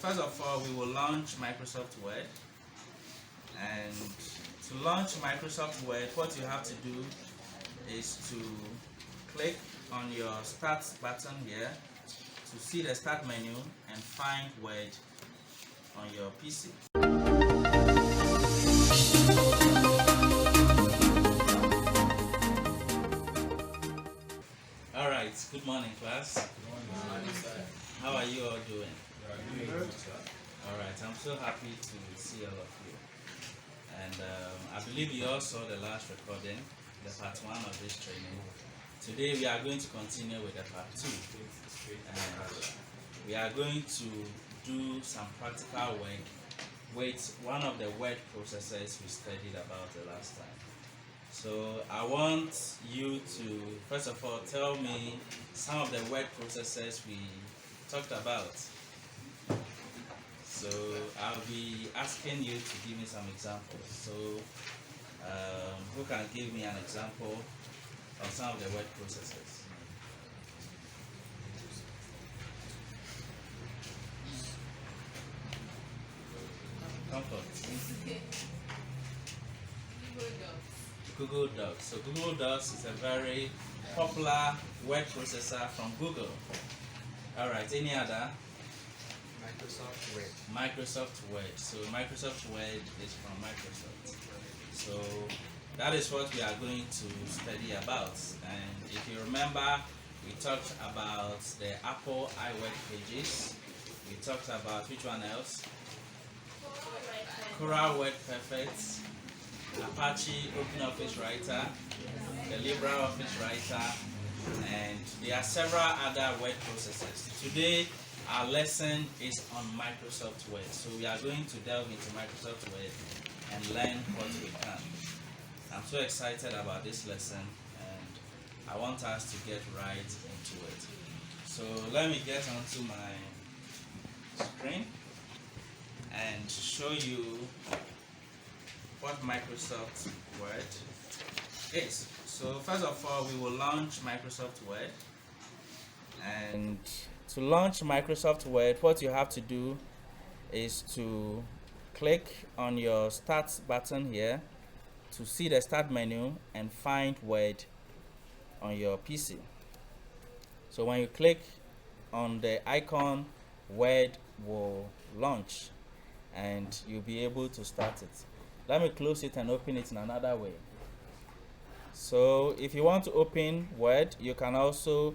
First of all, we will launch Microsoft Word. And to launch Microsoft Word, what you have to do is to click on your Start button here to see the Start menu and find Word on your PC. Alright, good morning class. Good morning, sir. How are you all doing? Good, sir. Alright, I'm so happy to see all of you. And I believe you all saw the last recording, the part 1 of this training. Today we are going to continue with the part 2. And we are going to do some practical work with one of the word processors we studied about the last time. So I want you to first of all tell me some of the word processors we talked about. So I'll be asking you to give me some examples. So who can give me an example of some of the word processors? Comfort. Google Docs. So Google Docs is a very popular word processor from Google. Alright, any other? Microsoft Word. Microsoft Word. So Microsoft Word is from Microsoft. So that is what we are going to study about. And if you remember, we talked about the Apple iWord pages. We talked about which one else? Coral Word Perfect, Apache OpenOffice Writer, the LibreOffice Writer, and there are several other word processors. Today, our lesson is on Microsoft Word. So we are going to delve into Microsoft Word and learn what we can. I'm so excited about this lesson and I want us to get right into it. So let me get onto my screen and show you what Microsoft Word is. So first of all, we will launch Microsoft Word. And to launch Microsoft Word, what you have to do is to click on your Start button here to see the Start menu and find Word on your PC. So when you click on the icon, Word will launch and you'll be able to start it. Let me close it and open it in another way. So if you want to open Word, you can also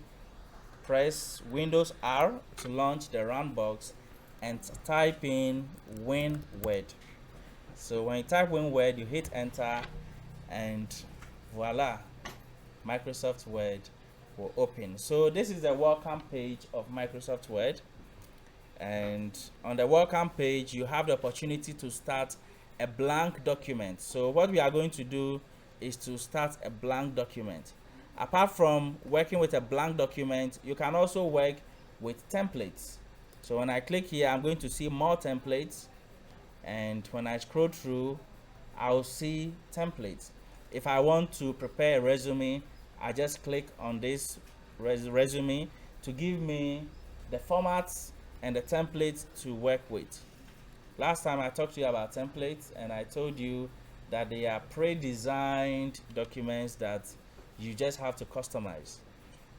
press Windows R to launch the run box and type in WinWord. So when you type WinWord, you hit enter and voila, Microsoft Word will open. So this is the welcome page of Microsoft Word. And on the welcome page, you have the opportunity to start a blank document. So what we are going to do is to start a blank document. Apart from working with a blank document, you can also work with templates. So when I click here, I'm going to see more templates. And when I scroll through, I'll see templates. If I want to prepare a resume, I just click on this resume to give me the formats and the templates to work with. Last time I talked to you about templates and I told you that they are pre-designed documents that you just have to customize.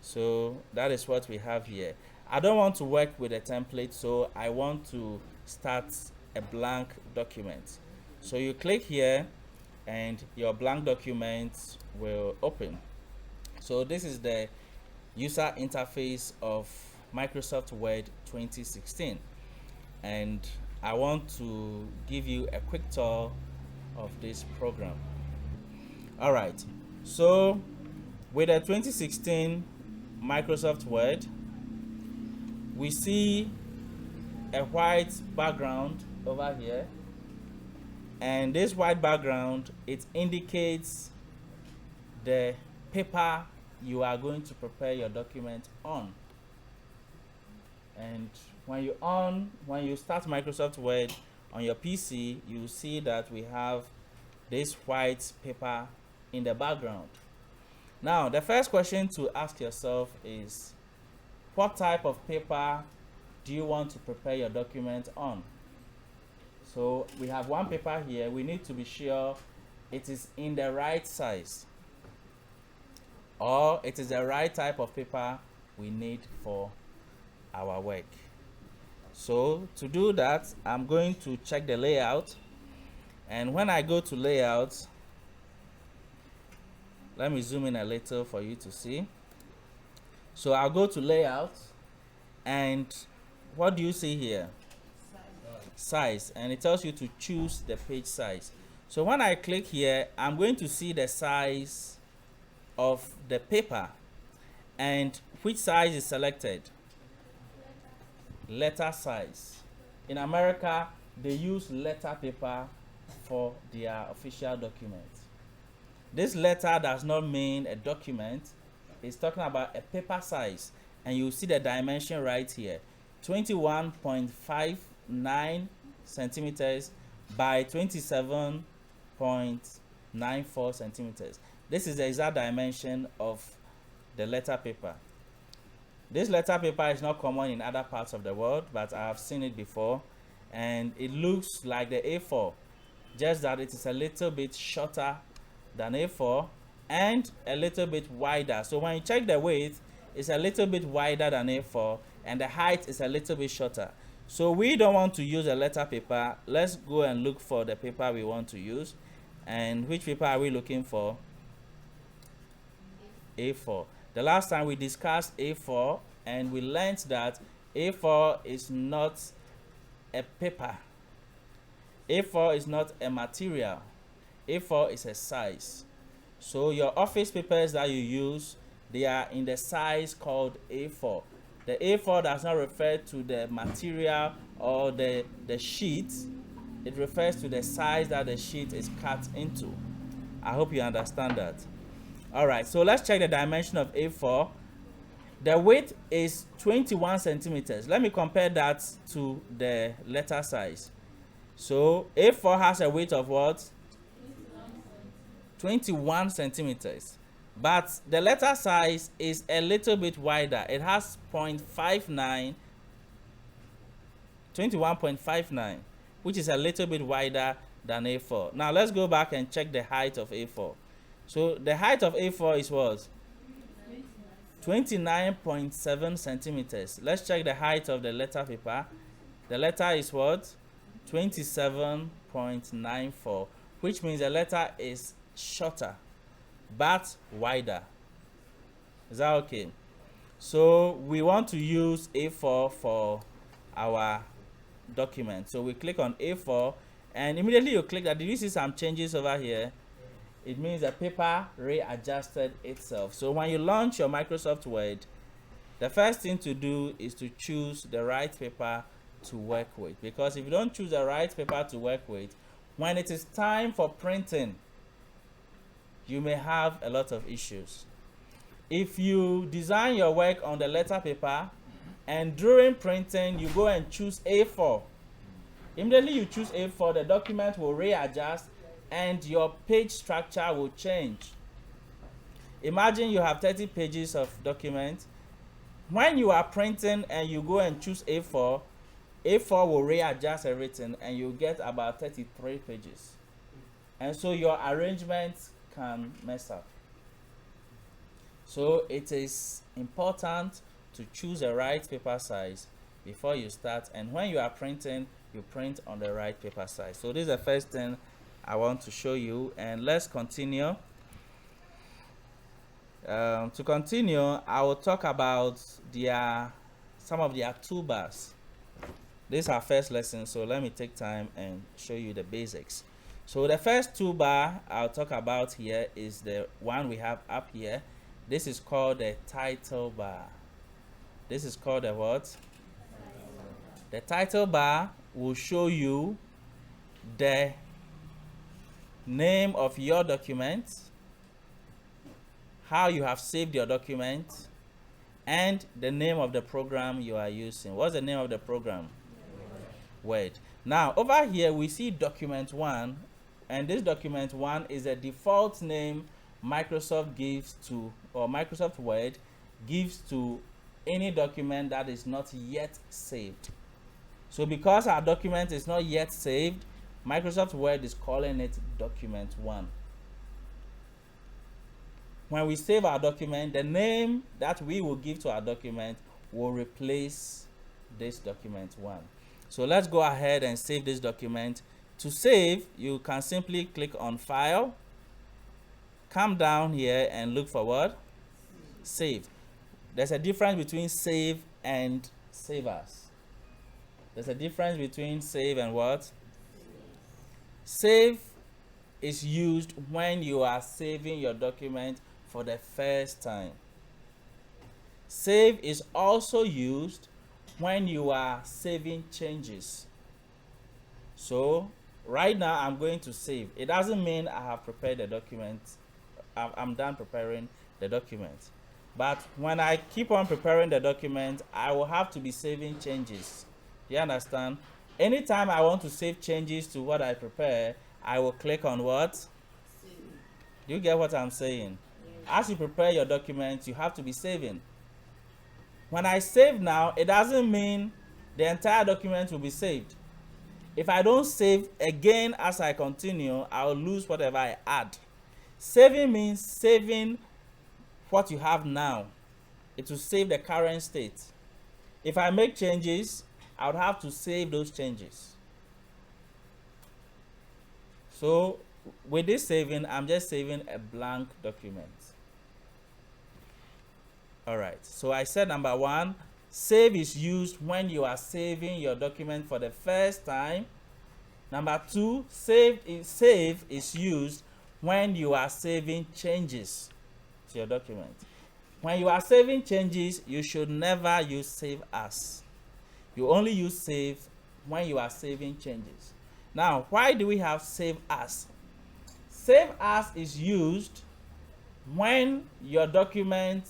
So that is what we have here. I don't want to work with a template, so I want to start a blank document. So you click here and your blank document will open. So this is the user interface of Microsoft Word 2016. And I want to give you a quick tour of this program. Alright, so with the 2016 Microsoft Word, we see a white background over here, and this white background, it indicates the paper you are going to prepare your document on. And when you start Microsoft Word on your PC, you see that we have this white paper in the background. Now, the first question to ask yourself is, what type of paper do you want to prepare your document on? So we have one paper here. We need to be sure it is in the right size, or it is the right type of paper we need for our work. So to do that, I'm going to check the layout, and when I go to layout, let me zoom in a little for you to see. So I'll go to layout, and what do you see here? Size, and it tells you to choose the page size. So when I click here, I'm going to see the size of the paper, and which size is selected? Letter size. In America, they use letter paper for their official document. This letter does not mean a document. It's talking about a paper size, and you see the dimension right here, 21.59 centimeters by 27.94 centimeters. This is the exact dimension of the letter paper. This letter paper is not common in other parts of the world, but I have seen it before, and it looks like the A4, just that it is a little bit shorter than A4 and a little bit wider. So when you check the width, it's a little bit wider than A4, and the height is a little bit shorter. So we don't want to use a letter paper. Let's go and look for the paper we want to use. And which paper are we looking for? A4. The last time we discussed A4, and we learned that A4 is not a paper. A4 is not a material. A4 is a size. So your office papers that you use, they are in the size called A4. The A4 does not refer to the material or the sheet. It refers to the size that the sheet is cut into. I hope you understand that. All right, so let's check the dimension of A4. The width is 21 centimeters. Let me compare that to the letter size. So A4 has a width of what? 21 centimeters. But the letter size is a little bit wider. It has 0.59, 21.59, which is a little bit wider than A4. Now let's go back and check the height of A4. So the height of A4 is what? 29.7 centimeters. Let's check the height of the letter paper. The letter is what? 27.94, which means the letter is shorter but wider. Is that okay? So we want to use A4 for our document. So we click on A4, and immediately you click that. Did you see some changes over here? It means the paper readjusted itself. So when you launch your Microsoft Word, the first thing to do is to choose the right paper to work with. Because if you don't choose the right paper to work with, when it is time for printing, you may have a lot of issues. If you design your work on the letter paper, and during printing you go and choose A4, immediately you choose A4, the document will readjust and your page structure will change. Imagine you have 30 pages of document. When you are printing and you go and choose A4, A4 will readjust everything and you get about 33 pages. And so your arrangement can mess up. So it is important to choose the right paper size before you start, and when you are printing, you print on the right paper size. So this is the first thing I want to show you, and let's continue. To continue, I will talk about some of their toolbars. This is our first lesson, so let me take time and show you the basics. So the first toolbar I'll talk about here is the one we have up here. This is called the title bar. This is called the what? The title bar will show you the name of your document, how you have saved your document, and the name of the program you are using. What's the name of the program? Word. Now over here we see document 1, and this document 1 is a default name Microsoft gives to, or Microsoft Word gives to any document that is not yet saved. So because our document is not yet saved, Microsoft Word is calling it document 1. When we save our document, the name that we will give to our document will replace this document 1. So let's go ahead and save this document. To save, you can simply click on File, come down here and look for what? Save. There's a difference between save and save as. There's a difference between save and what? Save is used when you are saving your document for the first time. Save is also used when you are saving changes. So right now I'm going to save. It doesn't mean I have prepared the document. I'm done preparing the document. But when I keep on preparing the document, I will have to be saving changes. You understand? Anytime I want to save changes to what I prepare, I will click on what? Save. Do you get what I'm saying? Yeah. As you prepare your document, you have to be saving. When I save now, it doesn't mean the entire document will be saved. If I don't save again as I continue, I'll lose whatever I add. Saving means saving what you have now. It will save the current state. If I make changes, I would have to save those changes. So with this saving, I'm just saving a blank document. All right, so I said number 1, save is used when you are saving your document for the first time. Number 2, save is used when you are saving changes to your document. When you are saving changes, you should never use save as. You only use save when you are saving changes. Now, why do we have save as? Save as is used when your document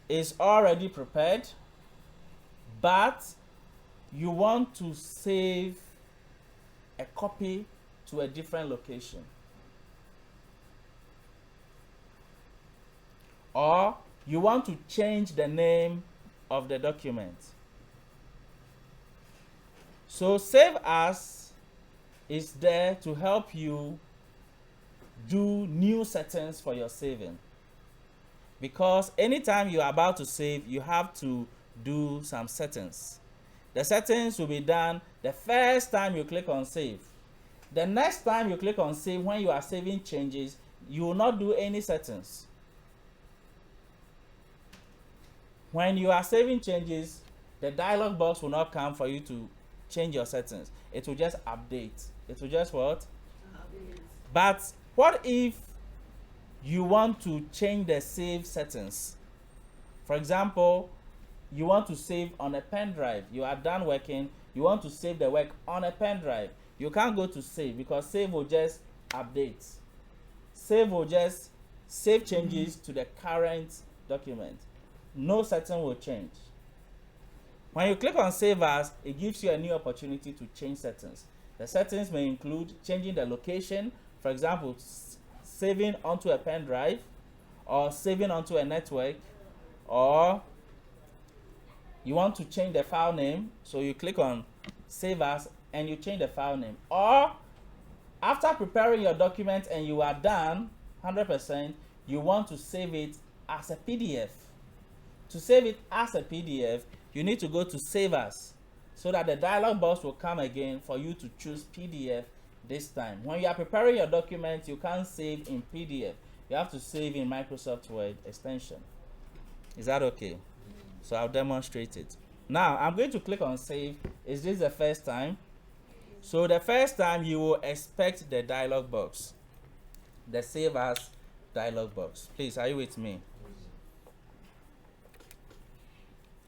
is already prepared, but you want to save a copy to a different location. Or you want to change the name of the document. So save as is there to help you do new settings for your saving. Because anytime you are about to save, you have to do some settings. The settings will be done the first time you click on save. The next time you click on save, when you are saving changes, you will not do any settings. When you are saving changes, the dialog box will not come for you to change your settings. It will just update. It will just what? Update. But what if you want to change the save settings? For example, you want to save on a pen drive. You are done working. You want to save the work on a pen drive. You can't go to save because save will just update. Save will just save changes to the current document. No setting will change. When you click on save as, it gives you a new opportunity to change settings. The settings may include changing the location, for example, saving onto a pen drive, or saving onto a network, or you want to change the file name, so you click on save as and you change the file name. Or after preparing your document and you are done 100%, you want to save it as a PDF. To save it as a PDF, you need to go to save as, so that the dialog box will come again for you to choose PDF this time. When you are preparing your document, you can't save in PDF. You have to save in Microsoft Word extension. Is that okay? So I'll demonstrate it. Now I'm going to click on save. Is this the first time? So the first time you will expect the dialog box, the save as dialog box. Please, are you with me?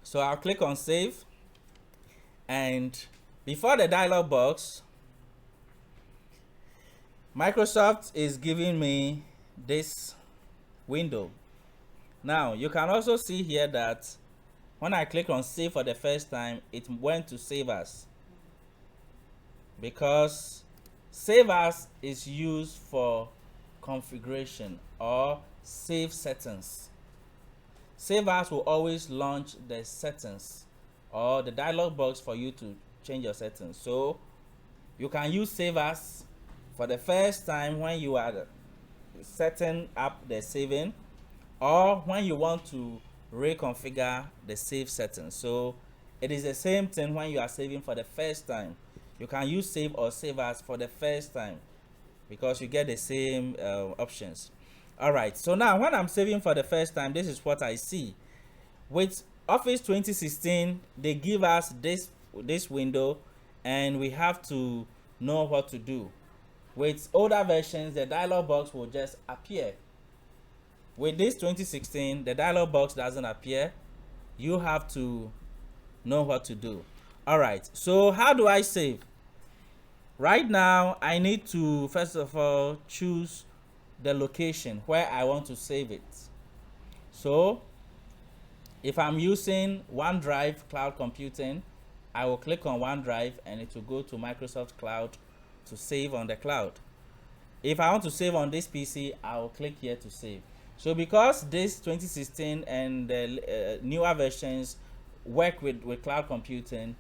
So I'll click on save, and before the dialog box, Microsoft is giving me this window. Now you can also see here that when I click on save for the first time, it went to save as, because save as is used for configuration or save settings. Save As will always launch the settings or the dialog box for you to change your settings. So you can use Save As for the first time when you are setting up the saving, or when you want to reconfigure the save settings. So it is the same thing when you are saving for the first time. You can use Save or Save As for the first time because you get the same options. All right, so now when I'm saving for the first time, this is what I see. With Office 2016, they give us this window, and we have to know what to do. With older versions, the dialog box will just appear. With this 2016, the dialog box doesn't appear. You have to know what to do. All right, so how do I save? Right now, I need to first of all choose the location where I want to save it. So if I'm using OneDrive cloud computing, I will click on OneDrive and it will go to Microsoft Cloud to save on the cloud. If I want to save on this PC, I will click here to save. So because this 2016 and the newer versions work with cloud computing,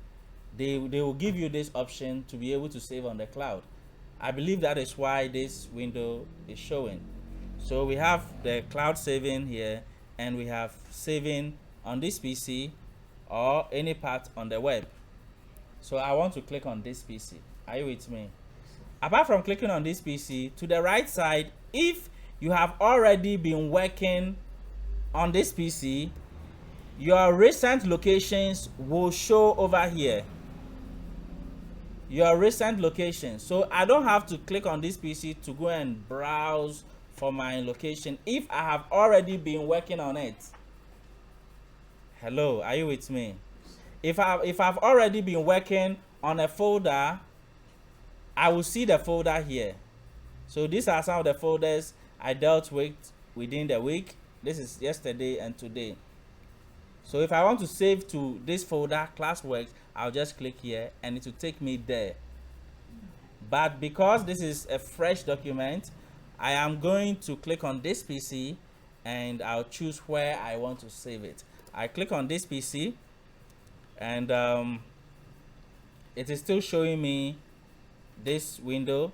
they will give you this option to be able to save on the cloud. I believe that is why this window is showing. So we have the cloud saving here, and we have saving on this PC or any part on the web. So I want to click on this PC. Are you with me? Apart from clicking on this PC, to the right side, if you have already been working on this PC, your recent locations will show over here. Your recent location. So I don't have to click on this PC to go and browse for my location if I have already been working on it. Hello, are you with me? If I've already been working on a folder, I will see the folder here. So these are some of the folders I dealt with within the week. This is yesterday and today. So if I want to save to this folder, classworks, I'll just click here and it will take me there. But because this is a fresh document, I am going to click on this PC and I'll choose where I want to save it. I click on this PC and it is still showing me this window.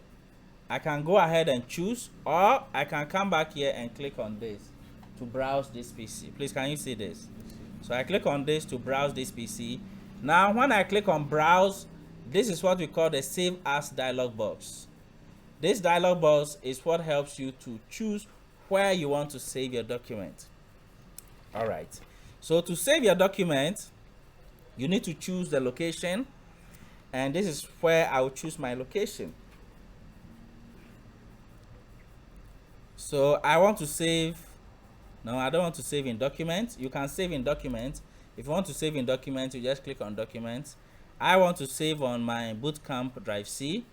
I can go ahead and choose, or I can come back here and click on this to browse this PC. Please, can you see this? So I click on this to browse this PC. Now when I click on browse, this is what we call the Save As dialog box. This dialog box is what helps you to choose where you want to save your document. All right, so to save your document, you need to choose the location, and this is where I will choose my location. So I want to save. No, I don't want to save in document. You can save in document. If you want to save in document, you just click on document. I want to save on my bootcamp drive C.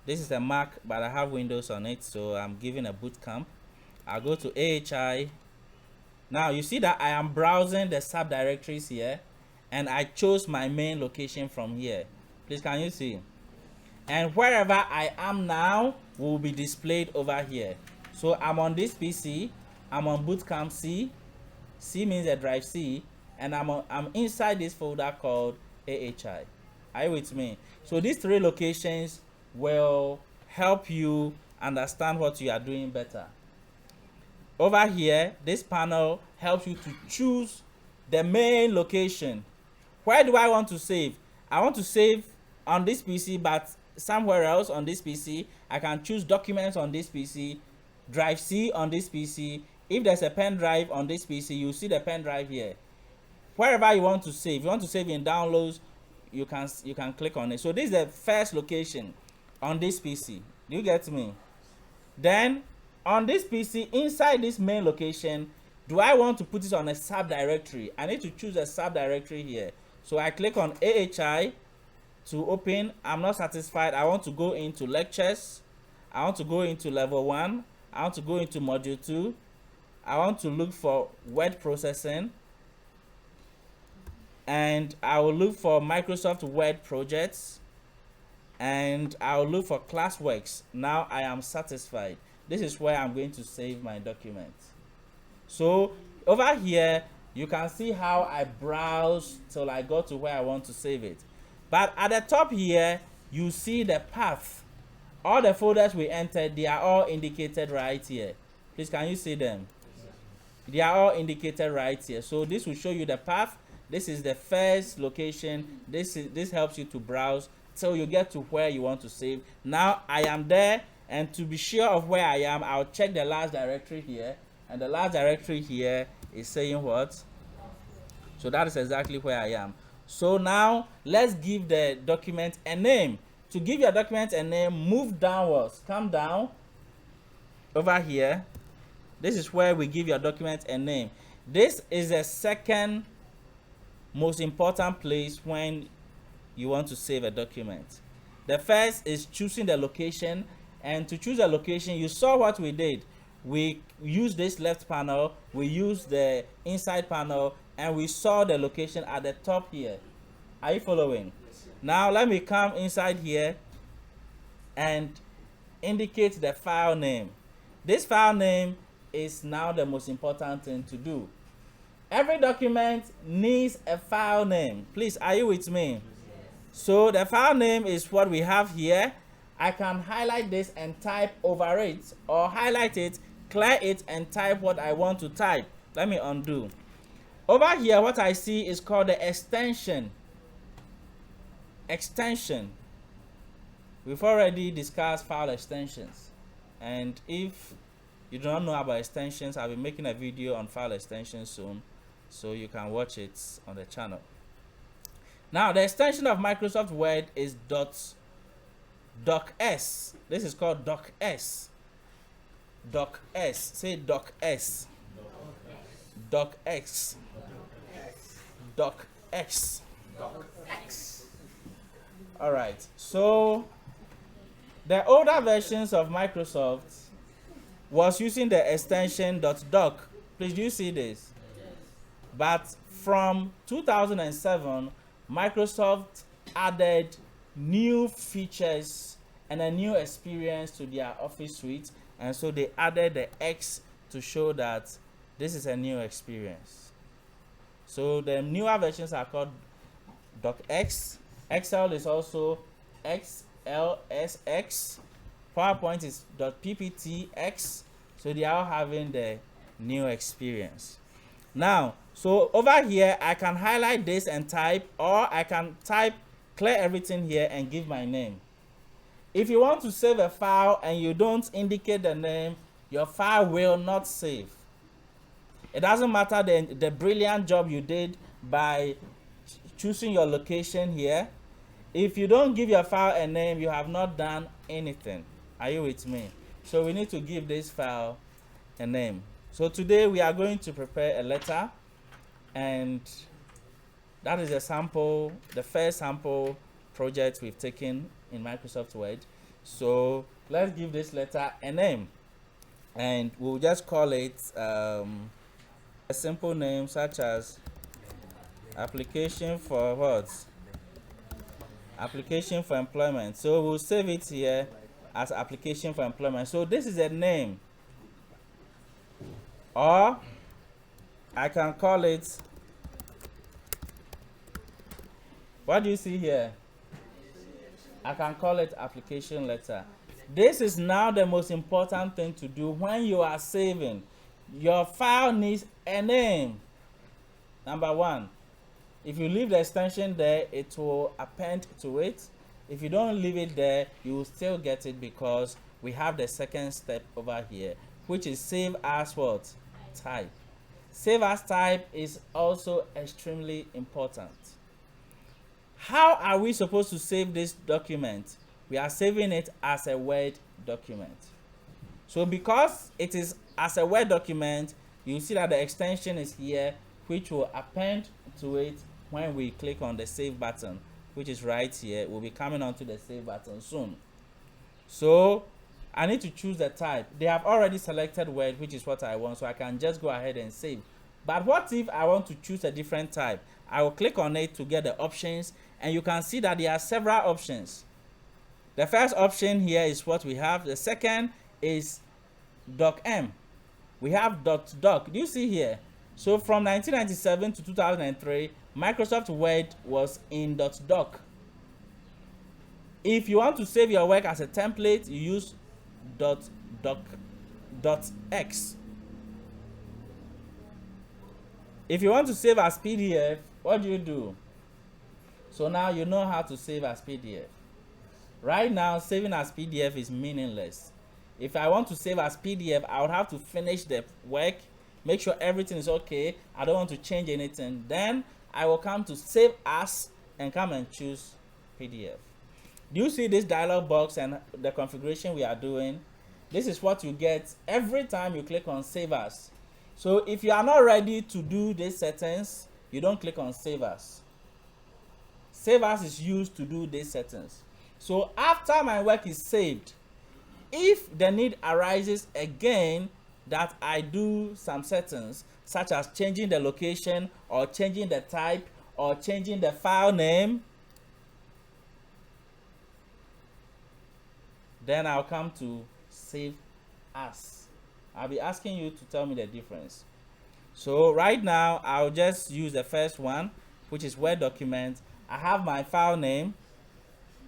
This is a Mac, but I have Windows on it, so I'm giving a bootcamp. I'll go to AHI. Now you see that I am browsing the subdirectories here, and I chose my main location from here. Please, can you see? And wherever I am now will be displayed over here. So I'm on this PC. I'm on bootcamp C. C means the drive C, and I'm inside this folder called AHI. Are you with me? So these three locations will help you understand what you are doing better. Over here, this panel helps you to choose the main location. Where do I want to save? I want to save on this PC, but somewhere else on this PC. I can choose documents on this PC, drive C on this PC. If there's a pen drive on this PC, you see the pen drive here. Wherever you want to save, you want to save in downloads, you can click on it. So this is the first location on this PC. Do you get me? Then on this PC, inside this main location, do I want to put it on a subdirectory? I need to choose a subdirectory here. So I click on AHI to open. I'm not satisfied. I want to go into lectures. I want to go into level 1. I want to go into module 2. I want to look for word processing, and I will look for Microsoft Word projects, and I will look for classworks. Now I am satisfied. This is where I'm going to save my document. So over here, you can see how I browse till I go to where I want to save it. But at the top here, you see the path. All the folders we entered, they are all indicated right here. Please, can you see them? They are all indicated right here. So this will show you the path. This is the first location. This helps you to browse till you get to where you want to save. Now I am there, and to be sure of where I am, I'll check the last directory here, and the last directory here is saying what? So that is exactly where I am. So now let's give the document a name. To give your document a name, move downwards. Come down over here. This is where we give your document a name. This is the second most important place when you want to save a document. The first is choosing the location, and to choose a location, you saw what we did. We used this left panel, we used the inside panel, and we saw the location at the top here. Are you following? Now let me come inside here and indicate the file name. This file name is now the most important thing to do. Every document needs a file name. Please, are you with me? Yes. So the file name is what we have here. I can highlight this and type over it, or highlight it, clear it, and type what I want to type. Let me undo. Over here, what I see is called the extension. Extension. We've already discussed file extensions, and if you do not know about extensions, I'll be making a video on file extensions soon, so you can watch it on the channel. Now the extension of Microsoft Word is .docx. This is called docx. Docx. Say docx. Docx. Docx. Docx. All right. So the older versions of Microsoft was using the extension .doc. Please, do you see this? Yes. But from 2007, Microsoft added new features and a new experience to their Office suite, and so they added the X to show that this is a new experience. So the newer versions are called docx. Excel is also XLSX. PowerPoint is .pptx. So they are all having the new experience. Now, so over here, I can highlight this and type, or I can type, clear everything here and give my name. If you want to save a file and you don't indicate the name, your file will not save. It doesn't matter the brilliant job you did by choosing your location here. If you don't give your file a name, you have not done anything. Are you with me? So we need to give this file a name. So today we are going to prepare a letter, and that is a sample, the first sample project we've taken in Microsoft Word. So let's give this letter a name, and we'll just call it a simple name such as application for what? Application for employment. So we'll save it here as application for employment. So this is a name, or I can call it, what do you see here? I can call it application letter. This is now the most important thing to do when you are saving. Your file needs a name. Number one, if you leave the extension there, it will append to it. If you don't leave it there, you will still get it, because we have the second step over here, which is save as what? Type. Save as type is also extremely important. How are we supposed to save this document? We are saving it as a Word document. So because it is as a Word document, you see that the extension is here, which will append to it when we click on the save button, which is right here. We'll be coming onto the save button soon. So I need to choose the type. They have already selected Word, which is what I want, so I can just go ahead and save. But what if I want to choose a different type? I will click on it to get the options, and you can see that there are several options. The first option here is what we have. The second is docm. We have .doc. Do you see here? So from 1997 to 2003, Microsoft Word was in .doc. If you want to save your work as a template, you use .doc.x. If you want to save as PDF, what do? So now you know how to save as PDF. Right now, saving as PDF is meaningless. If I want to save as PDF, I would have to finish the work, make sure everything is okay. I don't want to change anything. Then I will come to save as and come and choose PDF. Do you see this dialog box and the configuration we are doing? This is what you get every time you click on save as. So if you are not ready to do these settings, you don't click on save as. Save as is used to do these settings. So after my work is saved, if the need arises again that I do some settings, such as changing the location or changing the type or changing the file name, then I'll come to save as. I'll be asking you to tell me the difference. So right now, I'll just use the first one, which is Word document. I have my file name.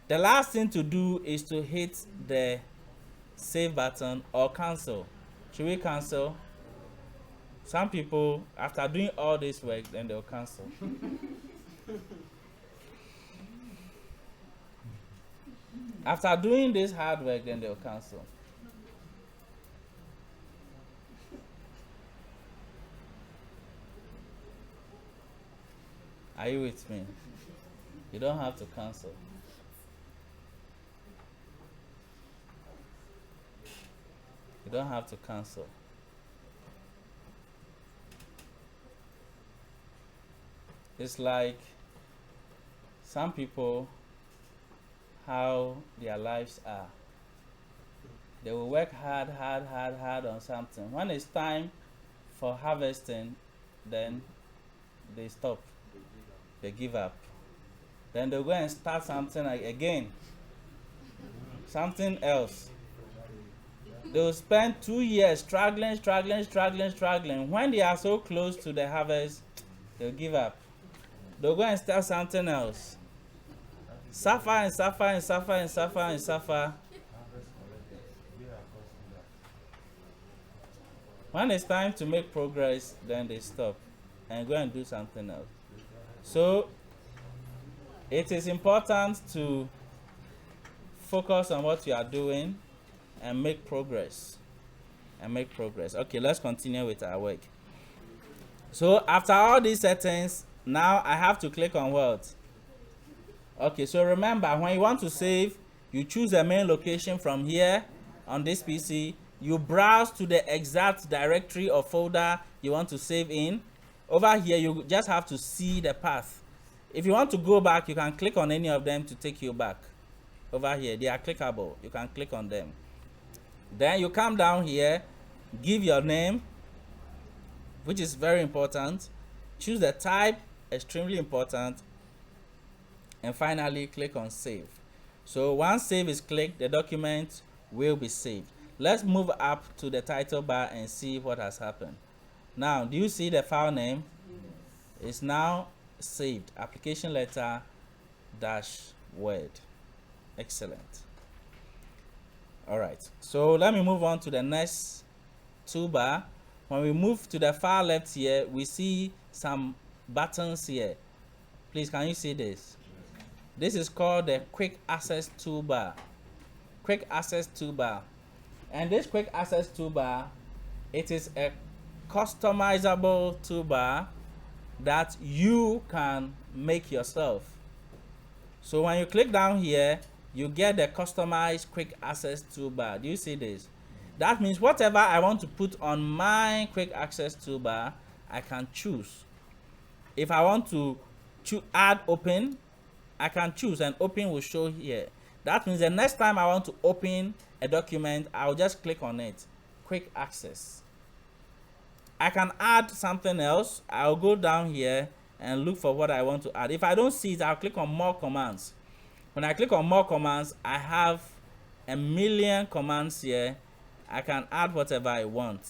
The last thing to do is to hit the save button or cancel. Should we cancel? Some people, after doing all this work, then they'll cancel. After doing this hard work, then they'll cancel. Are you with me? You don't have to cancel. You don't have to cancel. It's like some people, how their lives are. They will work hard on something. When it's time for harvesting, then they stop. They give up. Then they'll go and start something again. Something else. They'll spend 2 years struggling. When they are so close to the harvest, they'll give up. They'll go and start something else. Suffer. When it's time to make progress, then they stop and go and do something else. So it is important to focus on what you are doing and make progress. Okay, let's continue with our work. So after all these settings, now I have to click on what? Okay, so remember, when you want to save, you choose the main location from here on this PC. You browse to the exact directory or folder you want to save in. Over here, you just have to see the path. If you want to go back, you can click on any of them to take you back. Over here, they are clickable. You can click on them. Then you come down here, give your name, which is very important. Choose the type, extremely important. And finally, click on save. So once save is clicked, the document will be saved. Let's move up to the title bar and see what has happened. Now, do you see the file name? It's now saved. Application letter -Word. Excellent. All right. So let me move on to the next toolbar. When we move to the far left here, we see some buttons here. Please, can you see this? This is called the Quick Access Toolbar. Quick Access Toolbar. And this Quick Access Toolbar, it is a customizable toolbar that you can make yourself. So when you click down here, you get the customized Quick Access Toolbar. Do you see this? That means whatever I want to put on my Quick Access Toolbar, I can choose. If I want to add open, I can choose and open will show here. That means the next time I want to open a document, I'll just click on it. Quick access. I can add something else. I'll go down here and look for what I want to add. If I don't see it, I'll click on more commands. When I click on more commands, I have a million commands here. I can add whatever I want.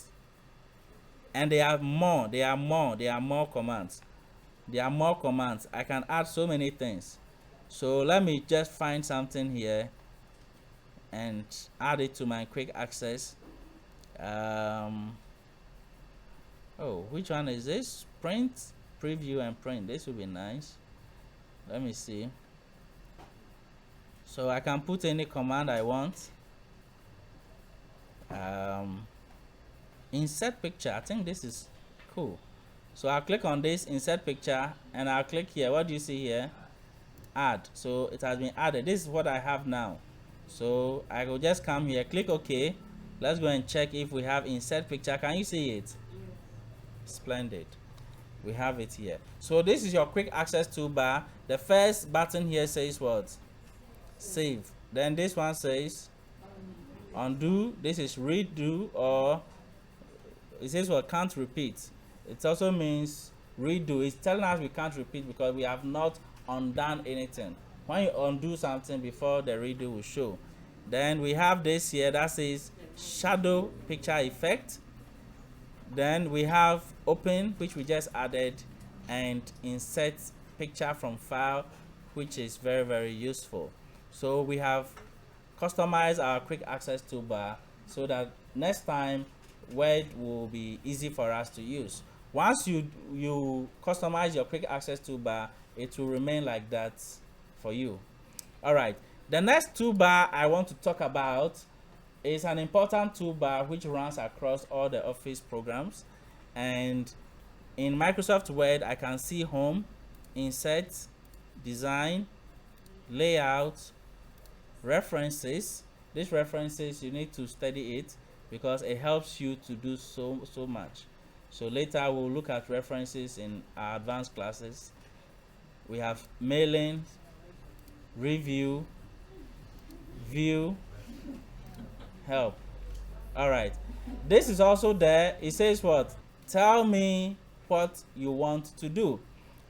And there are more commands. There are more commands. I can add so many things. So let me just find something here and add it to my quick access. Oh, which one is this? Print, preview, and print. This would be nice. Let me see. So I can put any command I want. Insert picture. I think this is cool. So I'll click on this, insert picture, and I'll click here. What do you see here? Add. So it has been added. This is what I have now. So I will just come here, click OK. Let's go and check if we have insert picture. Can you see it? Splendid. We have it here. So this is your quick access toolbar. The first button here says what? Save. Then this one says undo. This is redo, or it says what? Can't repeat. It also means redo. It's telling us we can't repeat because we have not undone anything. When you undo something before the redo will show. Then we have this here that says shadow picture effect. Then we have open, which we just added, and insert picture from file, which is very, very useful. So we have customized our quick access toolbar so that next time Word will be easy for us to use. Once you customize your quick access toolbar, it will remain like that for you. All right, the next toolbar I want to talk about is an important toolbar which runs across all the Office programs. And in Microsoft Word, I can see Home, Insert, Design, Layout, References. These references, you need to study it because it helps you to do so much. So later we'll look at references in our advanced classes. We have Mailing, Review, View, Help. All right, this is also there. It says what? Tell me what you want to do,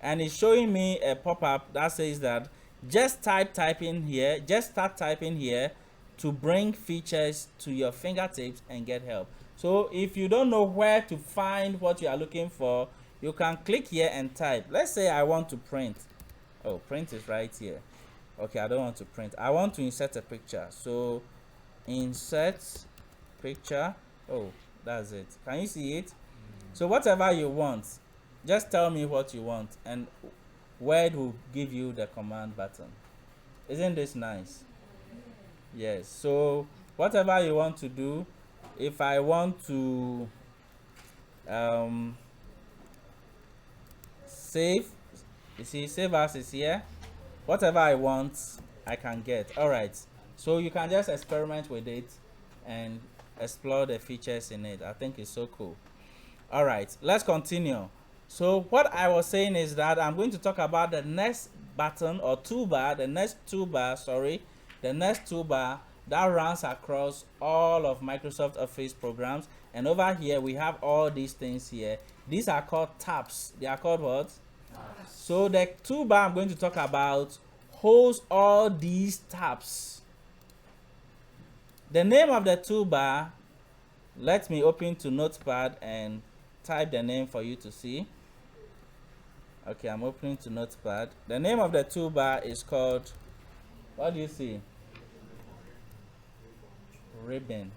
and it's showing me a pop-up that says that just type in here, just start typing here to bring features to your fingertips and get help. So if you don't know where to find what you are looking for, you can click here and type. Let's say I want to print. Oh, print is right here. Okay, I don't want to print. I want to insert a picture. So insert picture. Oh, that's it. Can you see it? So whatever you want, just tell me what you want, and Word will give you the command button. Isn't this nice? Yes. So whatever you want to do, if I want to save, you see, save as is here. Whatever I want, I can get. All right. So you can just experiment with it and explore the features in it. I think it's so cool. All right, let's continue. So what I was saying is that I'm going to talk about the next button or toolbar, the next toolbar that runs across all of Microsoft Office programs. And over here we have all these things here. These are called tabs. They are called what? Tabs. So the toolbar I'm going to talk about holds all these tabs. The name of the toolbar, let me open to Notepad and type the name for you to see. Okay, I'm opening to Notepad. The name of the toolbar is called, what do you see? Ribbon.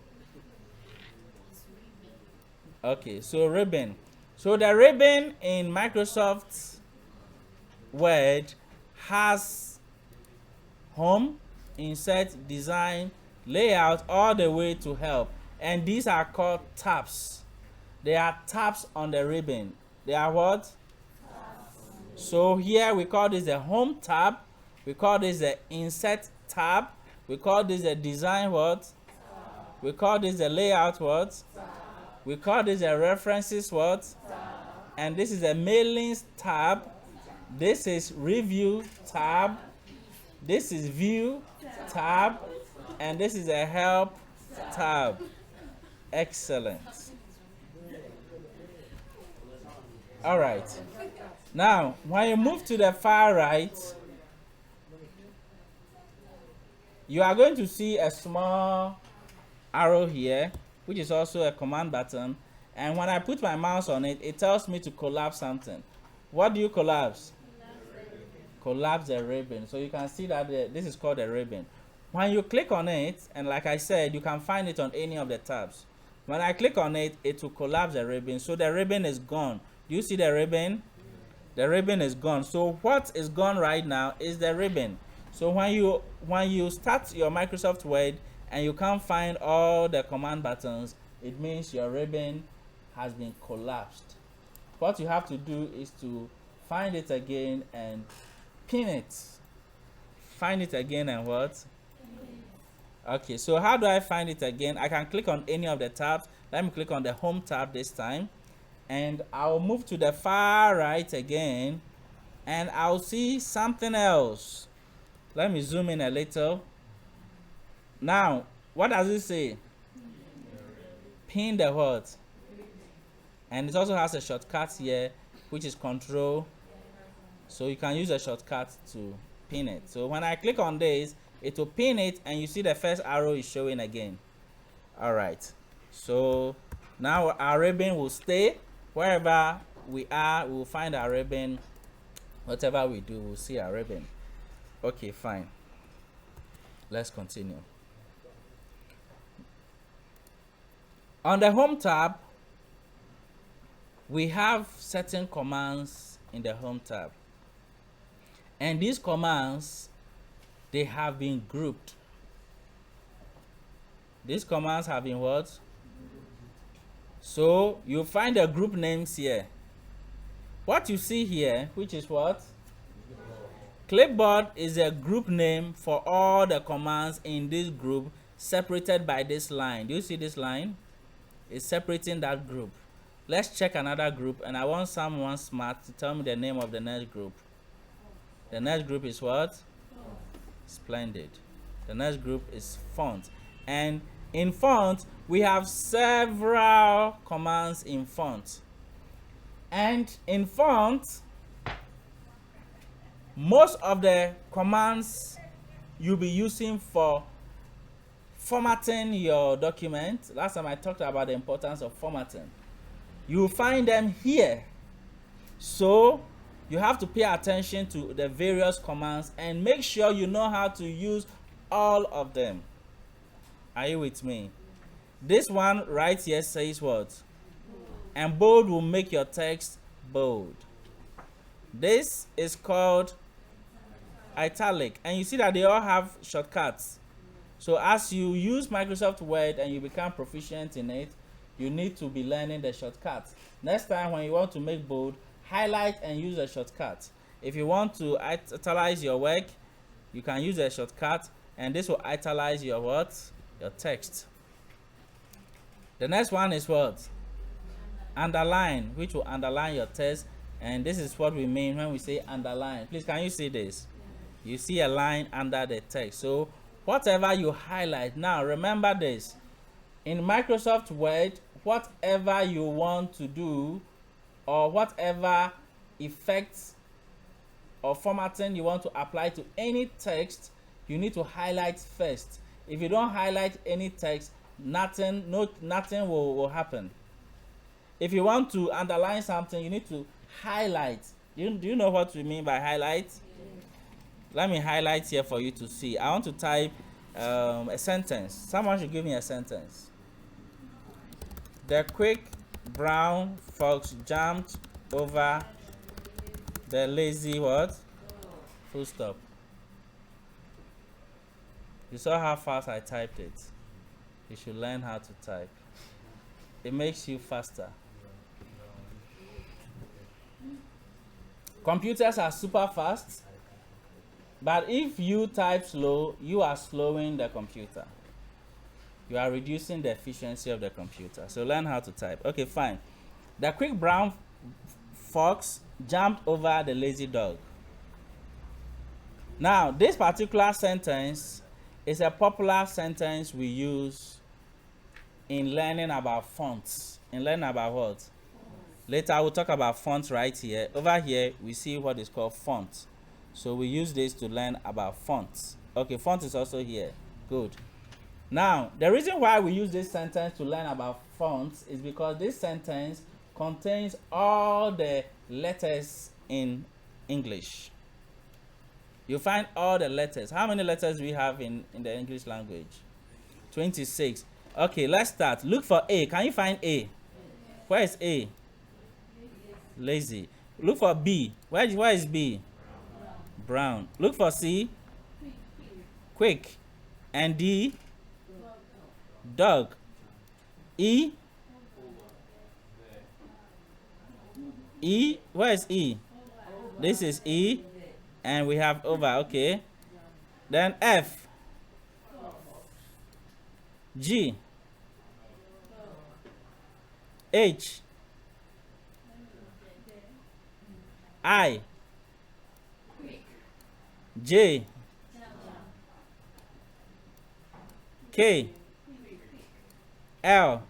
Okay, so ribbon. So the ribbon in Microsoft Word has Home, Insert, Design, Layout, all the way to Help. And these are called tabs. They are tabs on the ribbon. They are what? Tabs. So here we call this the Home tab. We call this the Insert tab. We call this the Design what? Tab. We call this the Layout what? Tab. We call this the References what? Tab. And this is the Mailings tab. This is Review tab. This is View tab. And this is a Help tab. Excellent. All right. Now, when you move to the far right, you are going to see a small arrow here, which is also a command button. And when I put my mouse on it, it tells me to collapse something. What do you collapse? Collapse the ribbon. So you can see that this is called a ribbon. When you click on it, and like I said, you can find it on any of the tabs. When I click on it, it will collapse the ribbon. So the ribbon is gone. Do you see the ribbon? The ribbon is gone. So what is gone right now is the ribbon. So when you start your Microsoft Word and you can't find all the command buttons, it means your ribbon has been collapsed. What you have to do is to find it again and pin it. Find it again and what? Okay, so how do I find it again? I can click on any of the tabs. Let me click on the home tab this time. And I'll move to the far right again. And I'll see something else. Let me zoom in a little. Now, what does it say? Pin the what? And it also has a shortcut here, which is Control. So you can use a shortcut to pin it. So when I click on this, it will pin it, and you see the first arrow is showing again. All right. So now our ribbon will stay wherever we are. We'll find our ribbon. Whatever we do, we'll see our ribbon. Okay, fine. Let's continue. On the home tab, we have certain commands in the home tab. And these commands, they have been grouped. These commands have been what? So you find the group names here. What you see here, which is what? Clipboard is a group name for all the commands in this group, separated by this line. Do you see this line? It's separating that group. Let's check another group, and I want someone smart to tell me the name of the next group. The next group is what? Splendid. The next group is font. And in font, we have several commands in font. And in font, most of the commands you'll be using for formatting your document. Last time I talked about the importance of formatting. You'll find them here. So you have to pay attention to the various commands and make sure you know how to use all of them. Are you with me? This one right here says what? And bold will make your text bold. This is called italic, and you see that they all have shortcuts. So as you use Microsoft Word and you become proficient in it, you need to be learning the shortcuts. Next time when you want to make bold, highlight and use a shortcut. If you want to italize your work, you can use a shortcut, and this will italize your what? Your text. The next one is what? Underline, which will underline your text, and this is what we mean when we say underline. Please, can you see this? You see a line under the text. So whatever you highlight, now remember this, in Microsoft Word, whatever you want to do or whatever effects or formatting you want to apply to any text, you need to highlight first. If you don't highlight any text, nothing will happen. If you want to underline something, you need to highlight. Do you know what we mean by highlight? Yes. Let me highlight here for you to see. I want to type a sentence. Someone should give me a sentence. The quick brown fox jumped over the lazy what? Full stop. You saw how fast I typed it. You should learn how to type. It makes you faster. Computers are super fast, but if you type slow, you are slowing the computer. You are reducing the efficiency of the computer. So learn how to type. Okay, fine. The quick brown fox jumped over the lazy dog. Now, this particular sentence is a popular sentence we use in learning about fonts. In learning about what? Later, I will talk about fonts right here. Over here, we see what is called font. So we use this to learn about fonts. Okay, font is also here. Good. Now, the reason why we use this sentence to learn about fonts is because this sentence contains all the letters in English. You find all the letters. How many letters do we have in the English language? 26. Okay, let's start. Look for A. Can you find A? Where is A? Lazy. Look for B. Where is B? Brown. Look for C. Quick. And D? Dog. E? E? Where is E? This is E. And we have over, okay. Then F. G. H. I. J. K. L.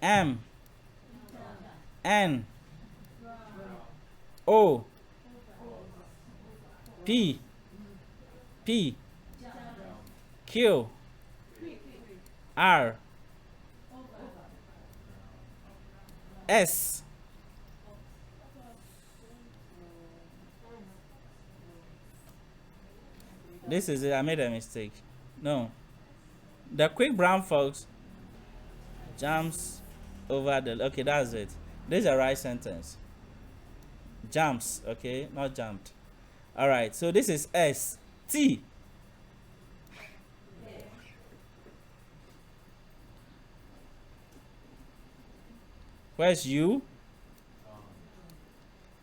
M. N. O. P. Q. R. S. This is it. I made a mistake. No. The quick brown fox jumps over the... Okay, that's it. This is the right sentence. Jumps, okay? Not jumped. All right, so this is S. T. Where's U?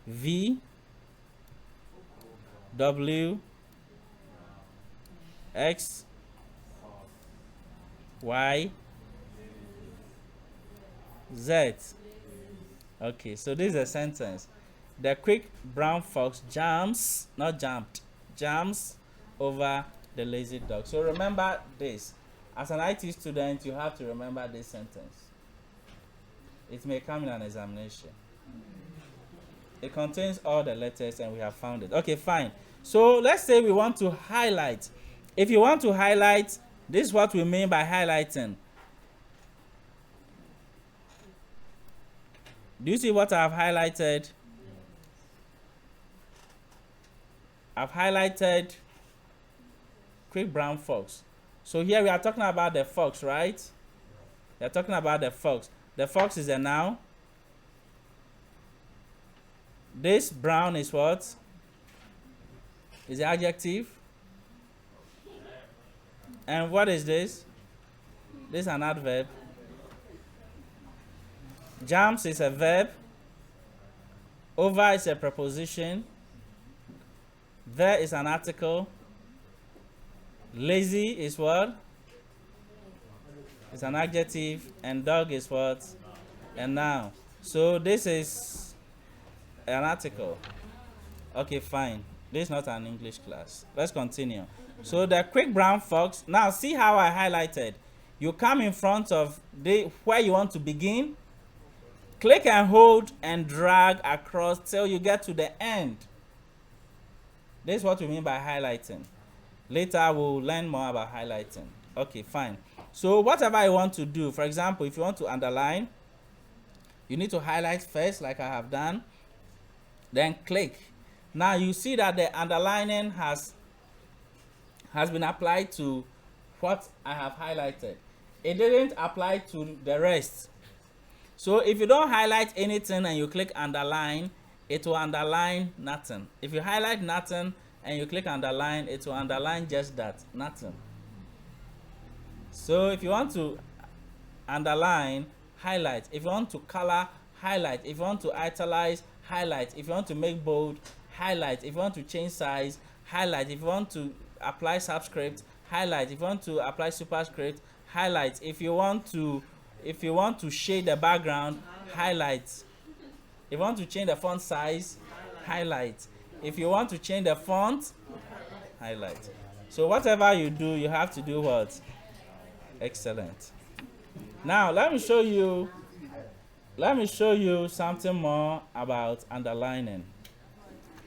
V. W. X. Y. Z. Okay, so this is a sentence. The quick brown fox jumps, not jumped, jumps over the lazy dog. So remember this. As an IT student, you have to remember this sentence. It may come in an examination. It contains all the letters and we have found it. Okay, fine. So let's say we want to highlight. If you want to highlight, this is what we mean by highlighting. Do you see what I've highlighted? I've highlighted quick brown fox. So here we are talking about the fox, right? We are talking about the fox. The fox is a noun. This brown is what? Is the adjective. And what is this? This is an adverb. Jumps is a verb. Over is a preposition. There is an article. Lazy is what? It's an adjective. And dog is what? A noun. So this is an article. Okay, fine. This is not an English class. Let's continue. So the quick brown fox. Now see how I highlighted. You come in front of where you want to begin. Click and hold and drag across till you get to the end. This is what we mean by highlighting. Later we'll learn more about highlighting. Okay, fine. So whatever you want to do, for example, if you want to underline, you need to highlight first like I have done. Then click. Now you see that the underlining has been applied to what I have highlighted. It didn't apply to the rest. So if you don't highlight anything and you click underline, it will underline nothing. If you highlight nothing and you click underline, it will underline just that, nothing. So if you want to underline, highlight. If you want to color, highlight. If you want to italize, highlight. If you want to make bold, highlight. If you want to change size, highlight. If you want to apply subscript, highlight. If you want to apply superscript, highlight. If you want to shade the background, highlight. If you want to change the font size, highlight. If you want to change the font, highlight. So whatever you do, you have to do what? Excellent. Now let me show you something more about underlining.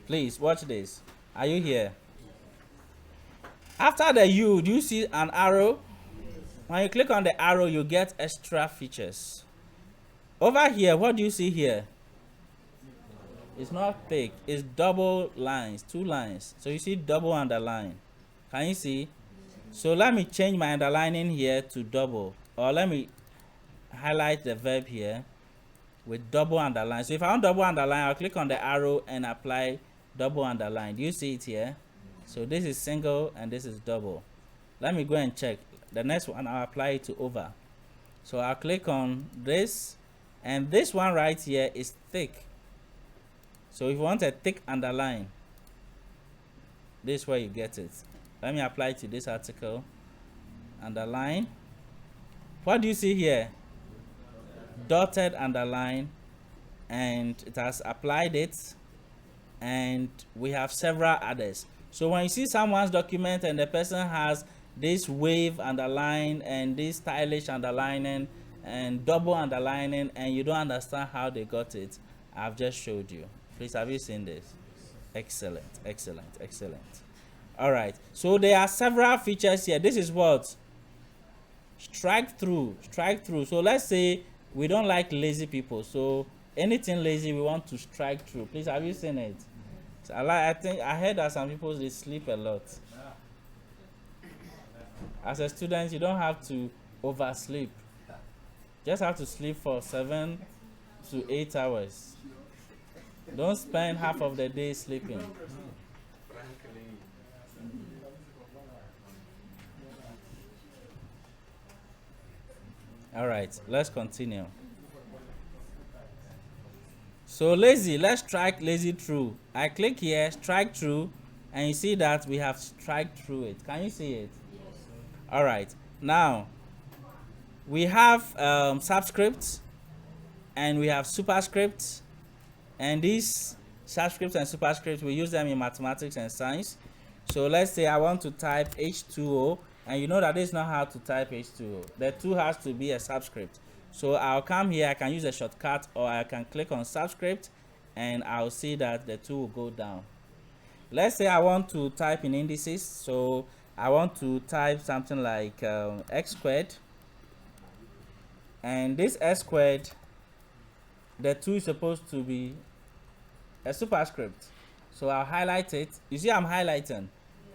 Please watch this. Are you here? After the U, do you see an arrow? When you click on the arrow, you get extra features. Over here, what do you see here? It's not thick, it's double lines, 2 lines. So you see double underline. Can you see? So let me change my underlining here to double. Or let me highlight the verb here with double underline. So if I want double underline, I'll click on the arrow and apply double underline. Do you see it here? So this is single and this is double. Let me go and check. The next one, I'll apply it to over. So I'll click on this, and this one right here is thick. So if you want a thick underline, this is where you get it. Let me apply it to this article. Underline. What do you see here? Dotted underline, and it has applied it, and we have several others. So when you see someone's document and the person has this wave underline and this stylish underlining and double underlining, and you don't understand how they got it, I've just showed you. Please, have you seen this? Excellent, excellent, excellent. All right, so there are several features here. This is what? Strike through, strike through. So let's say we don't like lazy people, so anything lazy we want to strike through. Please, have you seen it? So I think I heard that some people, they sleep a lot. As a student, you don't have to oversleep. Just have to sleep for 7 to 8 hours. Don't spend half of the day sleeping. All right, let's continue. So lazy, let's strike lazy through. I click here, strike through, and you see that we have strike through it. Can you see it? Yes. All right, now we have subscripts and we have superscripts, and these subscripts and superscripts, we use them in mathematics and science. So let's say I want to type H2O, and you know that this is not how to type H2O. The 2 has to be a subscript. So I'll come here, I can use a shortcut, or I can click on subscript, and I'll see that the 2 will go down. Let's say I want to type in indices, so I want to type something like x squared, and this x squared, the 2 is supposed to be a superscript. So I'll highlight it. You see I'm highlighting.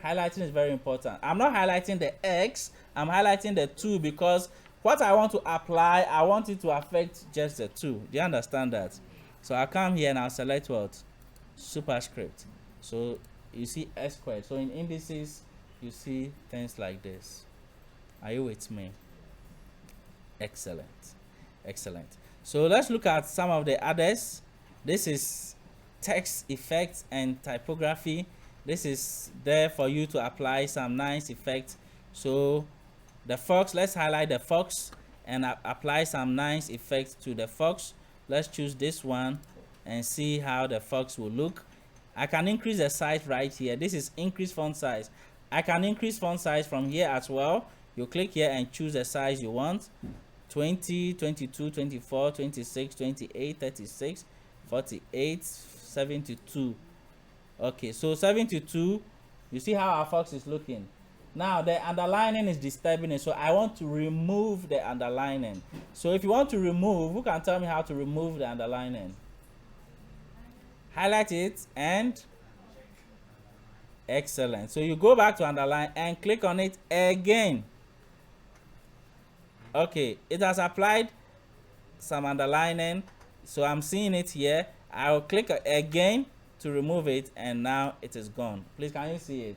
Highlighting is very important. I'm not highlighting the x, I'm highlighting the 2 because what I want to apply, I want it to affect just the 2. Do you understand that? So I'll come here and I'll select what? Superscript. So you see x squared. So in indices, you see things like this. Are you with me? Excellent. Excellent. So let's look at some of the others. This is text effects and typography. This is there for you to apply some nice effects. So the fox, let's highlight the fox and apply some nice effects to the fox. Let's choose this one and see how the fox will look. I can increase the size right here. This is increase font size. I can increase font size from here as well. You click here and choose the size you want. 20, 22, 24, 26, 28, 36, 48, 72. Okay, so 72, you see how our fox is looking. Now the underlining is disturbing it, so I want to remove the underlining. So if you want to remove, who can tell me how to remove the underlining? Highlight it and excellent. So you go back to underline and click on it again. Okay, it has applied some underlining, so I'm seeing it here. I will click again to remove it, and now it is gone. Please, can you see it?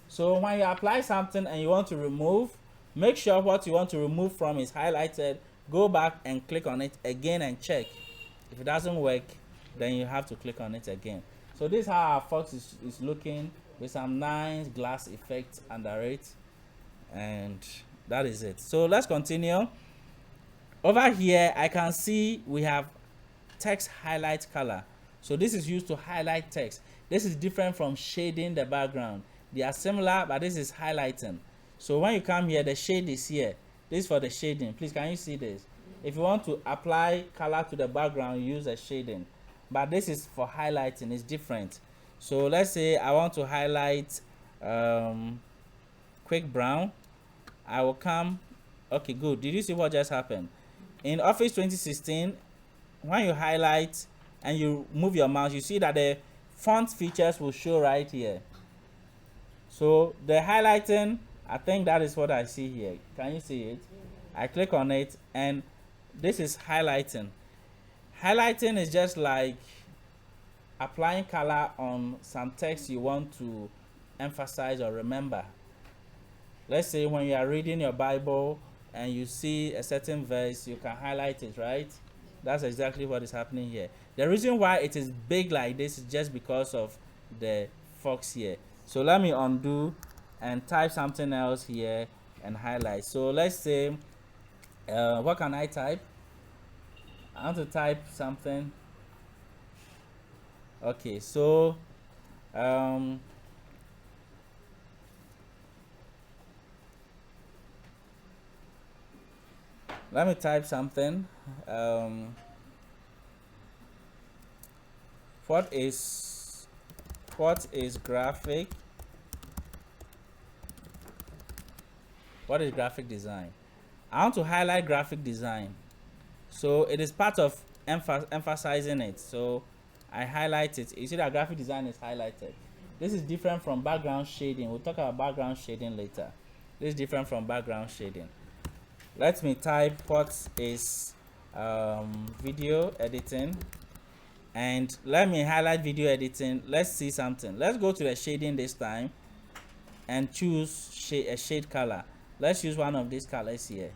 So when you apply something and you want to remove, make sure what you want to remove from is highlighted. Go back and click on it again and check. If it doesn't work, then you have to click on it again. So this is how our fox is looking, with some nice glass effect under it, and that is it. So let's continue. Over here I can see we have text highlight color. So this is used to highlight text. This is different from shading the background. They are similar, but this is highlighting. So when you come here, the shade is here. This is for the shading. Please, can you see this? If you want to apply color to the background, you use a shading. But this is for highlighting. It's different. So let's say I want to highlight quick brown. I will come Okay, good. Did you see what just happened? In Office 2016, when you highlight and you move your mouse, you see that the font features will show right here. So the highlighting, I think that is what I see here. Can you see it? I click on it and this is highlighting. Highlighting is just like applying color on some text you want to emphasize or remember. Let's say when you are reading your Bible and you see a certain verse, you can highlight it, right? That's exactly what is happening here. The reason why it is big like this is just because of the fox here. So let me undo and type something else here and highlight. So let's say, what can I type? I want to type something. Okay, so let me type something. What is graphic? What is graphic design? I want to highlight graphic design. So it is part of emphasizing it. So I highlight it. You see that graphic design is highlighted. This is different from background shading. We'll talk about background shading later. This is different from background shading. Let me type what is video editing, and let me highlight video editing. Let's see something. Let's go to the shading this time and choose a shade color. Let's use one of these colors here.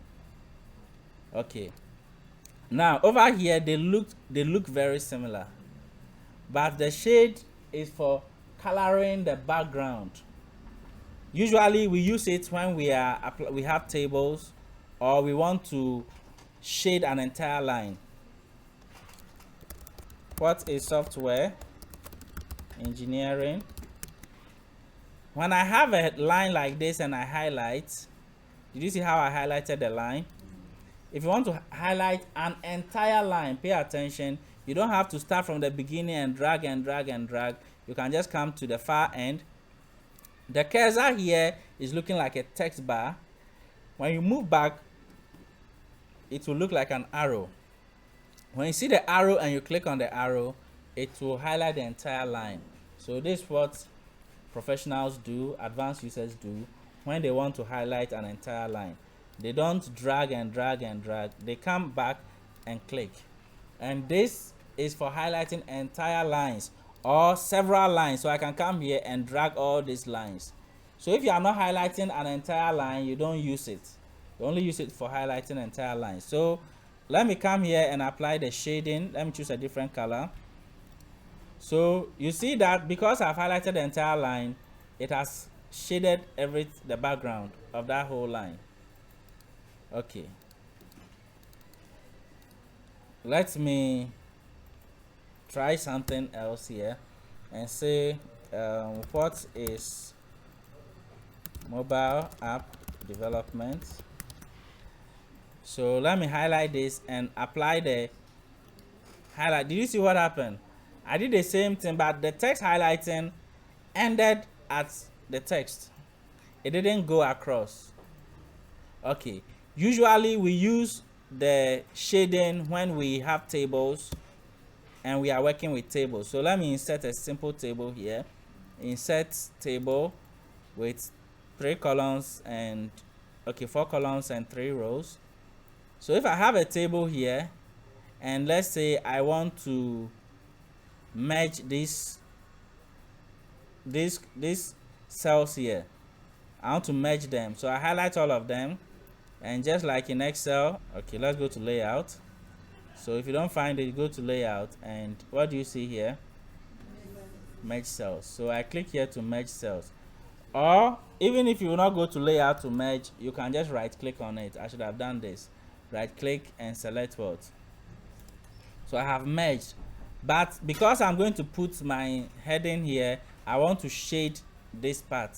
Okay, now over here they look very similar, but the shade is for coloring the background. Usually we use it when we have tables or we want to shade an entire line. What is software engineering? When I have a line like this and I highlight, did you see how I highlighted the line? If you want to highlight an entire line, pay attention. You don't have to start from the beginning and drag and drag and drag. You can just come to the far end. The cursor here is looking like a text bar. When you move back, it will look like an arrow. When you see the arrow and you click on the arrow, it will highlight the entire line. So this is what professionals do, advanced users do, when they want to highlight an entire line. They don't drag and drag and drag. They come back and click. And this is for highlighting entire lines or several lines. So I can come here and drag all these lines. So if you are not highlighting an entire line, you don't use it. You only use it for highlighting entire lines. So let me come here and apply the shading. Let me choose a different color. So you see that because I've highlighted the entire line, it has shaded the background of that whole line. Okay. Let me try something else here and say what is mobile app development. So let me highlight this and apply the highlight. Did you see what happened? I did the same thing, but the text highlighting ended at the text. It didn't go across. Okay, usually we use the shading when we have tables and we are working with tables. So let me insert a simple table here. Insert table with 4 columns and 3 rows. So if I have a table here and let's say I want to merge these cells here, I want to merge them. So I highlight all of them, and just like in Excel, okay, let's go to layout. So if you don't find it, go to layout, and what do you see here? Merge cells. So I click here to merge cells. Or even if you will not go to layout to merge, you can just right click on it. I should have done this. Right click and select what? So I have merged, but because I'm going to put my heading here, I want to shade this part.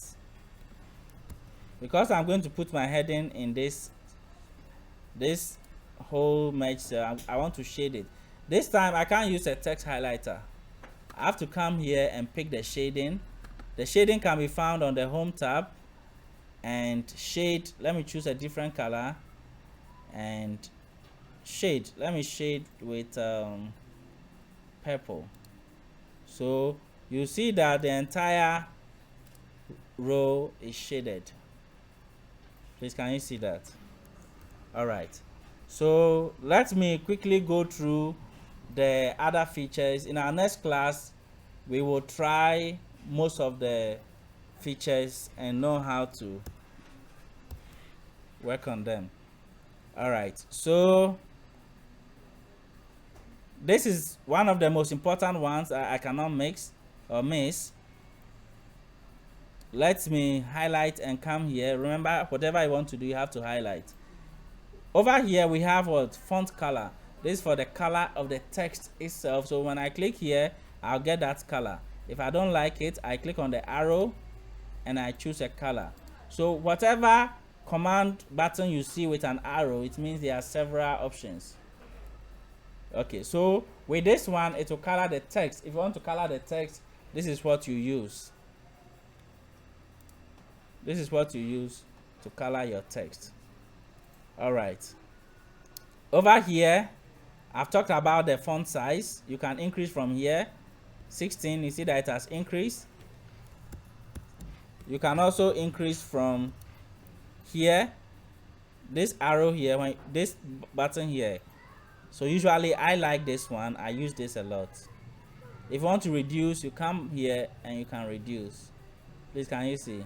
Because I'm going to put my heading in this whole merge cell, I want to shade it. This time I can't use a text highlighter. I have to come here and pick the shading. The shading can be found on the home tab, and shade, let me choose a different color and shade. Let me shade with purple. So you see that the entire row is shaded. Please, can you see that? All right. So let me quickly go through the other features. In our next class, we will try most of the features and know how to work on them. All right. So this is one of the most important ones that I cannot mix or miss. Let me highlight and come here. Remember, whatever you want to do, you have to highlight. Over here, we have what? Font color. This is for the color of the text itself. So when I click here, I'll get that color. If I don't like it, I click on the arrow and I choose a color. So whatever command button you see with an arrow, it means there are several options. Okay, so with this one, it will color the text. If you want to color the text, this is what you use. This is what you use to color your text. All right. Over here, I've talked about the font size. You can increase from here. 16, you see that it has increased. You can also increase from here. This arrow here, this button here. So usually I like this one. I use this a lot. If you want to reduce, you come here and you can reduce. Please, can you see?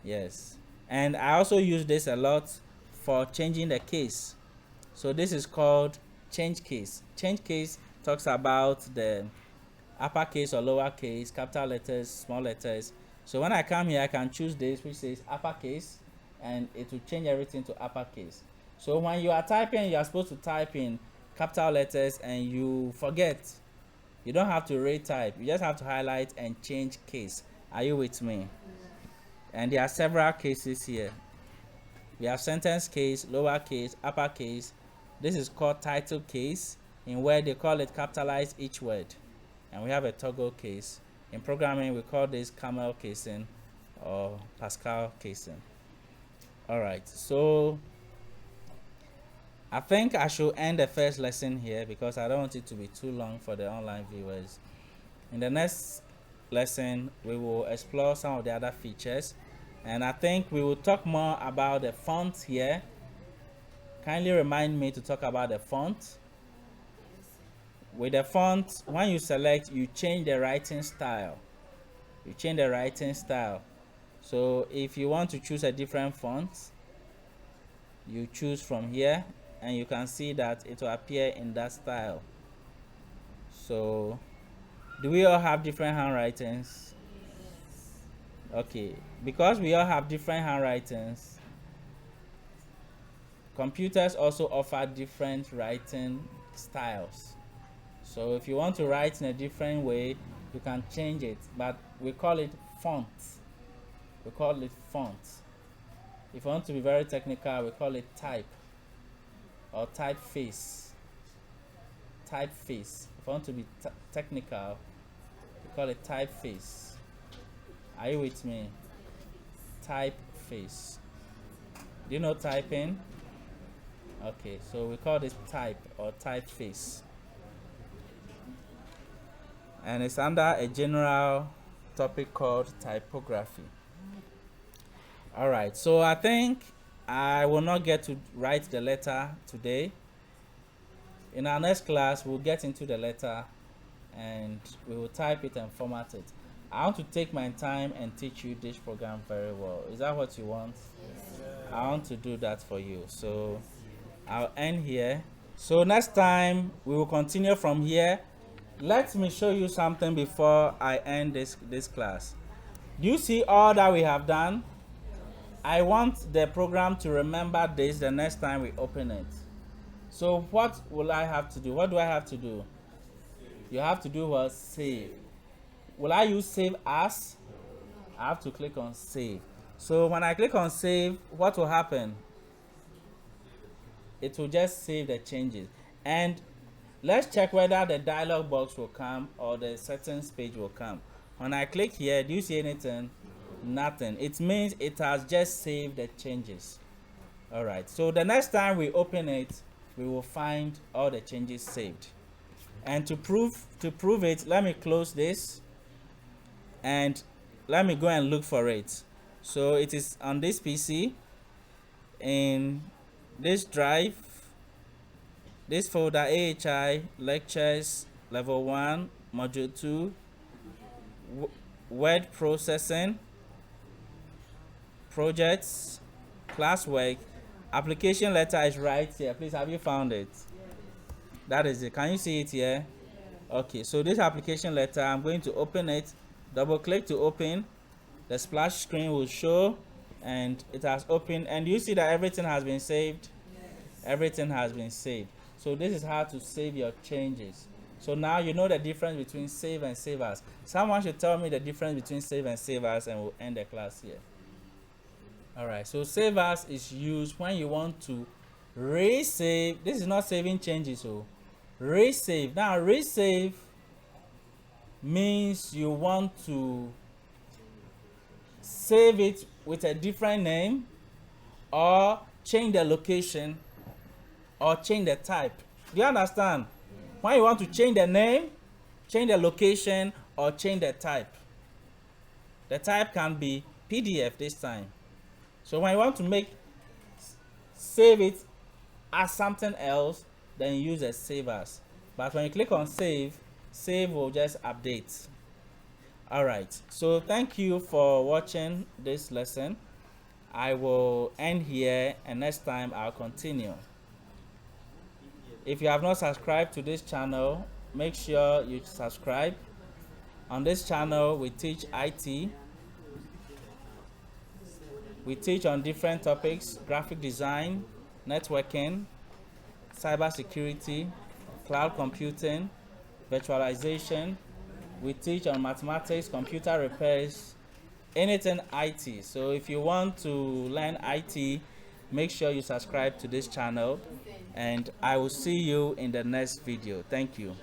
Yes. And I also use this a lot for changing the case. So this is called change case. Change case talks about the uppercase or lowercase, capital letters, small letters. So when I come here, I can choose this which says uppercase, and it will change everything to uppercase. So when you are typing, you are supposed to type in capital letters and you forget. You don't have to retype. You just have to highlight and change case. Are you with me? And there are several cases here. We have sentence case, lowercase, uppercase. This is called title case, in where they call it capitalize each word. And we have a toggle case. In programming, we call this camel casing or Pascal casing. All right, so I think I should end the first lesson here because I don't want it to be too long for the online viewers. In the next lesson, we will explore some of the other features, and I think we will talk more about the font here. Kindly remind me to talk about the font. With the font, when you select, you change the writing style. You change the writing style. So if you want to choose a different font, you choose from here, and you can see that it will appear in that style. So do we all have different handwritings? Okay, because we all have different handwritings, computers also offer different writing styles. So if you want to write in a different way, you can change it, but we call it font. We call it font. If you want to be very technical, we call it type or typeface. Typeface. If you want to be technical, we call it typeface. Are you with me? Typeface. Do you know typing? Okay, so we call this type or typeface. And it's under a general topic called typography. All right, so I think I will not get to write the letter today. In our next class, we'll get into the letter and we will type it and format it. I want to take my time and teach you this program very well. Is that what you want? Yes. I want to do that for you. So I'll end here. So next time we will continue from here. Let me show you something before I end this class. Do you see all that we have done? I want the program to remember this the next time we open it. So what will I have to do? What do I have to do? You have to do what? Save. Will I use save as? I have to click on save. So when I click on save, what will happen? It will just save the changes. And let's check whether the dialog box will come or the settings page will come. When I click here, do you see anything? Nothing. It means it has just saved the changes. All right, so the next time we open it, we will find all the changes saved. And to prove it, let me close this and let me go and look for it. So it is on this PC, in this drive, this folder, AHI lectures level 1 module 2 word processing, projects, classwork. Application letter is right here. Please, have you found it? That is it. Can you see it here? Okay, so this application letter, I'm going to open it. Double click to open. The splash screen will show and it has opened, and you see that everything has been saved. Everything has been saved. So this is how to save your changes. So now you know the difference between save and save as. Someone should tell me the difference between save and save as, and we'll end the class here. All right, so save as is used when you want to resave. This is not saving changes, so resave. Now resave means you want to save it with a different name, or change the location, or change the type. Do you understand? When you want to change the name, change the location, or change the type. The type can be PDF this time. So when you want to save it as something else, then use a save as. But when you click on save, save will just update. All right, so thank you for watching this lesson. I will end here, and next time I'll continue. If you have not subscribed to this channel, make sure you subscribe. On this channel, we teach IT. We teach on different topics: graphic design, networking, cybersecurity, cloud computing, virtualization. We teach on mathematics, computer repairs, anything IT. So if you want to learn IT, make sure you subscribe to this channel, and I will see you in the next video. Thank you.